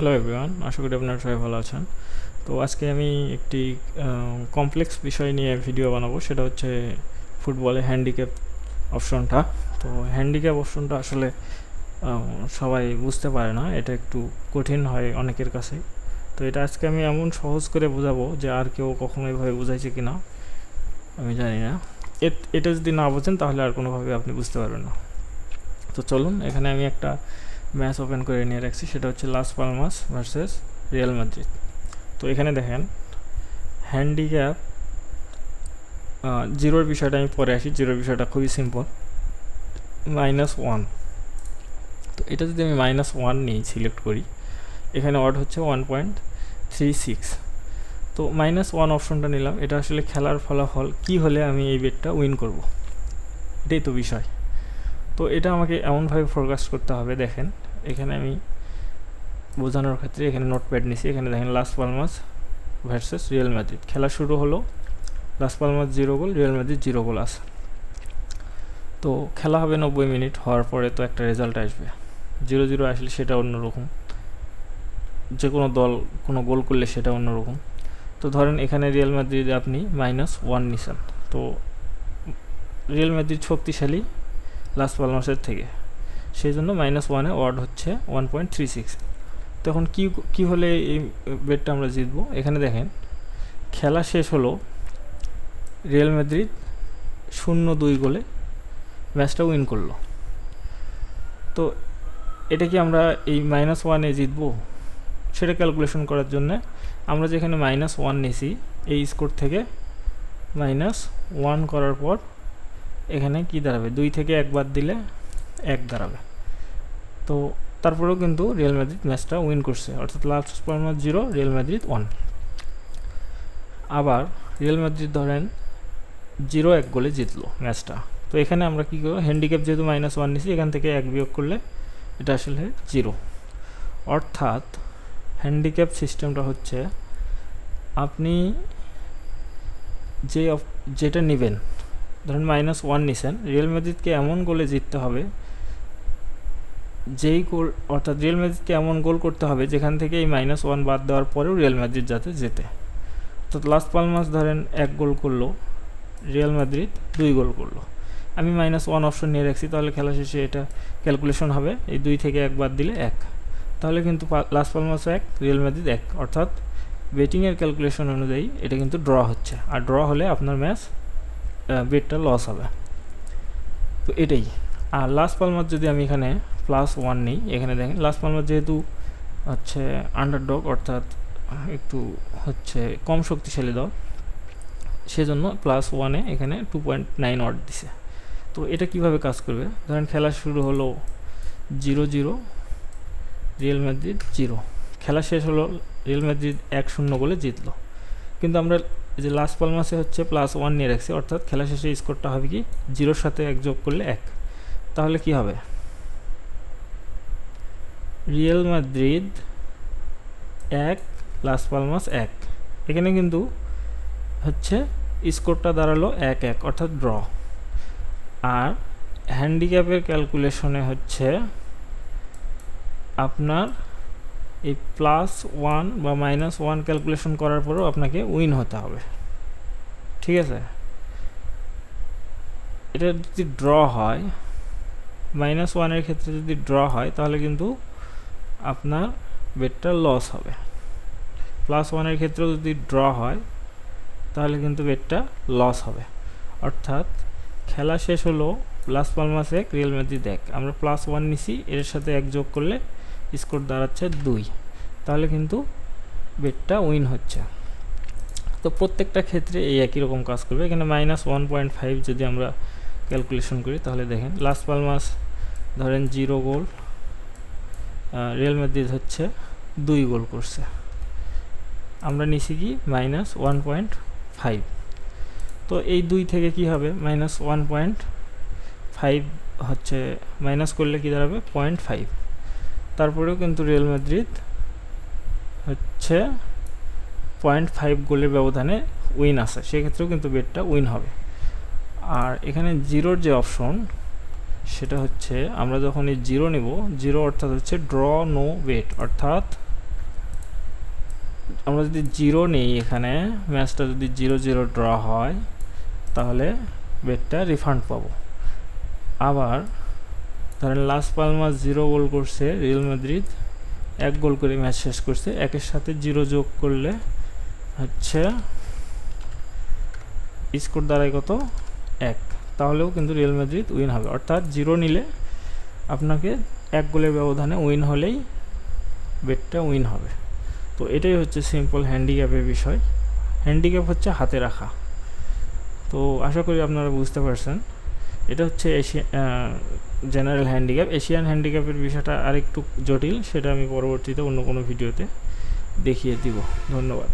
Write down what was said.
Hello everyone, আশা করি আপনারা সবাই ভালো আছেন। তো আজকে আমি একটি কমপ্লেক্স বিষয় নিয়ে ভিডিও বানাবো, সেটা হচ্ছে ফুটবলে হ্যান্ডিক্যাপ অপশনটা। তো হ্যান্ডিক্যাপ অপশনটা আসলে সবাই বুঝতে পারে না, এটা একটু কঠিন হয় অনেকের কাছে। তো এটা আজকে আমি এমন সহজ করে বোঝাবো যে আর কেউ কখনো এভাবে বোঝাইছে কি না আমি জানি না। এটা যদি না বোঝেন তাহলে আর কোনোভাবে আপনি বুঝতে পারবেন না। তো চলুন, এখানে আমি একটা ম্যাচ ওপেন করে নিয়ে রাখছি, সেটা হচ্ছে লাস পালমাস ভার্সেস রিয়াল মাদ্রিদ। তো এখানে দেখেন হ্যান্ডিক্যাপ জিরোর বিষয়টা আমি পরে আসি। জিরোর বিষয়টা খুবই সিম্পল, -1। তো এটা যদি আমি -1 নিই, সিলেক্ট করি, এখানে অড হচ্ছে 1.36। তো -1 অপশনটা নিলাম। এটা আসলে খেলার ফলাফল কি হলে আমি এই বেটটা উইন করব, এটাই তো বিষয়। তো এটা আমাকে এমনভাবে ফোরকাস্ট করতে হবে। দেখেন এখানে আমি বোঝানোর ক্ষেত্রে এখানে নোটপ্যাড নিছি। এখানে দেখেন লাস পালমাস ভার্সেস রিয়াল মাদ্রিদ, খেলা শুরু হলো, লাস পালমাস 0 গোল, রিয়াল মাদ্রিদ 0 গোল আছে। তো খেলা হবে 90 মিনিট, হওয়ার পরে তো একটা রেজাল্ট আসবে। 0-0 আসলে সেটা অন্যরকম, যে কোনো দল কোনো গোল করলে সেটা অন্যরকম। তো ধরেন এখানে রিয়াল মাদ্রিদে আপনি -1 নিছেন। তো রিয়াল মাদ্রিদ শক্তিশালী লাস পালমাসের থেকে, সেই জন্য -1-এ ওয়ার্ড হচ্ছে 1.36। তখন কি হলে এই বেটটা আমরা জিতবো? এখানে দেখেন খেলা শেষ হলো, রিয়াল মাদ্রিদ 0-2 গোলে ম্যাচটা উইন করলো। তো এটা কি আমরা এই -1-এ জিতবো? সেটা ক্যালকুলেশন করার জন্য আমরা যেখানে -1 নিছি, এই স্কোর থেকে -1 করার পর এখানে কি দাঁড়াবে? 2 থেকে 1 বাদ দিলে 1 দাঁড়াবে। তো তারপরেও কিন্তু রিয়াল মাদ্রিদ ম্যাচটা উইন করছে, অর্থাৎ লাস পালমাস 0, রিয়াল মাদ্রিদ 1। আবার রিয়াল মাদ্রিদ ধরেন 0-1 গোলে জিতলো ম্যাচটা। তো এখানে আমরা কী করবো? হ্যান্ডিক্যাপ যেহেতু -1 নিছি, এখান থেকে 1 বিয়োগ করলে এটা আসলে 0। অর্থাৎ হ্যান্ডিক্যাপ সিস্টেমটা হচ্ছে আপনি যেটা নেবেন, ধরেন -1 নিছেন, রিয়াল মাদ্রিদকে এমন গোলে জিততে হবে, যেই গোল, অর্থাৎ রিয়াল মাদ্রিদকে এমন গোল করতে হবে যেখান থেকে এই -1 বাদ দেওয়ার পরেও রিয়াল মাদ্রিদ যাতে জেতে। তো লাস পালমাস ধরেন 1 গোল করলো, রিয়াল মাদ্রিদ 2 গোল করলো। আমি -1 অপশন নিয়ে রাখছি, তাহলে খেলা শেষে এটা ক্যালকুলেশন হবে, এই 2 থেকে 1 বাদ দিলে 1। তাহলে কিন্তু লাস পালমাস 1, রিয়াল মাদ্রিদ 1, অর্থাৎ বেটিংয়ের ক্যালকুলেশন অনুযায়ী এটা কিন্তু ড্র হচ্ছে। আর ড্র হলে আপনার ম্যাচ বেটটা লস হবে। তো এটাই। আর লাস পালমাস যদি আমি এখানে +1 নিই, এখানে দেখেন লাস পালমাস যেহেতু হচ্ছে আন্ডারডগ, অর্থাৎ একটু হচ্ছে কম শক্তিশালী দল, সেজন্য +1-এ এখানে 2.9 অড দিছে। তো এটা কিভাবে কাজ করবে? ধরেন খেলা শুরু হলো 0-0, রিয়াল মাদ্রিদ 0, খেলা শেষ হলো, রিয়াল মাদ্রিদ 1-0 গোলে জিতলো। কিন্তু আমরা যে লাস পালমাসে হচ্ছে +1 নিয়ে রাখছি, অর্থাৎ খেলা শেষে স্কোরটা হবে কি, 0-র সাথে 1 যোগ করলে 1। তাহলে কি হবে? রিয়াল মাদ্রিদ 1, লাস পালমাস 1। এখানে কিন্তু হচ্ছে স্কোরটা দাঁড়ালো 1-1, অর্থাৎ ড্র। আর হ্যান্ডিক্যাপের ক্যালকুলেশনে হচ্ছে আপনার এই +1 বা -1 ক্যালকুলেশন করার পরেও আপনাকে উইন হতে হবে, ঠিক আছে? এটা যদি ড্র হয়, -1-এর ক্ষেত্রে যদি ড্র হয়, তাহলে কিন্তু আপনার বেটটা লস হবে। +1-এর ক্ষেত্রেও যদি ড্র হয়, তাহলে কিন্তু বেটটা লস হবে। অর্থাৎ খেলা শেষ হলো, লাস পালমাস 1, রিয়াল মাদ্রিদ 1, আমরা +1 নিছি, এর সাথে 1 যোগ করলে স্কোর দাঁড়াচ্ছে 2। তাহলে কিন্তু বেটটা উইন হচ্ছে। তো প্রত্যেকটা ক্ষেত্রে এই একই রকম কাজ করবে। এখানে -1.5 যদি আমরা ক্যালকুলেশন করি, তাহলে দেখেন লাস পালমাস ধরেন 0 গোল, রিয়াল মাদ্রিদ হচ্ছে 2 গোল করছে, আমরা নিছি কি -1.5। তো এই 2 থেকে কি হবে? -1.5 হচ্ছে মাইনাস করলে কি দাঁড়াবে? 0.5। তারপরেও কিন্তু রিয়াল মাদ্রিদ হচ্ছে 0.5 গোলের ব্যবধানে উইন আছে, সেক্ষেত্রেও কিন্তু বেটটা উইন হবে। আর এখানে 0-র যে অপশন, সেটা হচ্ছে আমরা যখন এই 0 নিব, 0 অর্থাৎ হচ্ছে ড্র নো বেট, অর্থাৎ আমরা যদি 0 নিই, এখানে ম্যাচটা যদি 0-0 ড্র হয় তাহলে বেটটা রিফান্ড পাবো। আবার ধরেন লাস পালমাস 0 গোল করছে, রিয়াল মাদ্রিদ 1 গোল করে ম্যাচ শেষ করছে, 1-এর সাথে 0 যোগ করলে হচ্ছে স্কোর দাঁড়ায় কত, 1, তাহলেও কিন্তু রিয়াল মাদ্রিদ উইন হবে। অর্থাৎ 0 নিলে আপনাকে 1 গোলের ব্যবধানে উইন হলেই বেটটা উইন হবে। তো এটাই হচ্ছে সিম্পল হ্যান্ডিক্যাপের বিষয়। হ্যান্ডিক্যাপ হচ্ছে হাতে রাখা। তো আশা করি আপনারা বুঝতে পারছেন। এটা হচ্ছে জেনারেল হ্যান্ডিক্যাপ। এশিয়ান হ্যান্ডিক্যাপের বিষয়টা আরেকটু জটিল, সেটা আমি পরবর্তীতে অন্য কোনো ভিডিওতে দেখিয়ে দিব। ধন্যবাদ।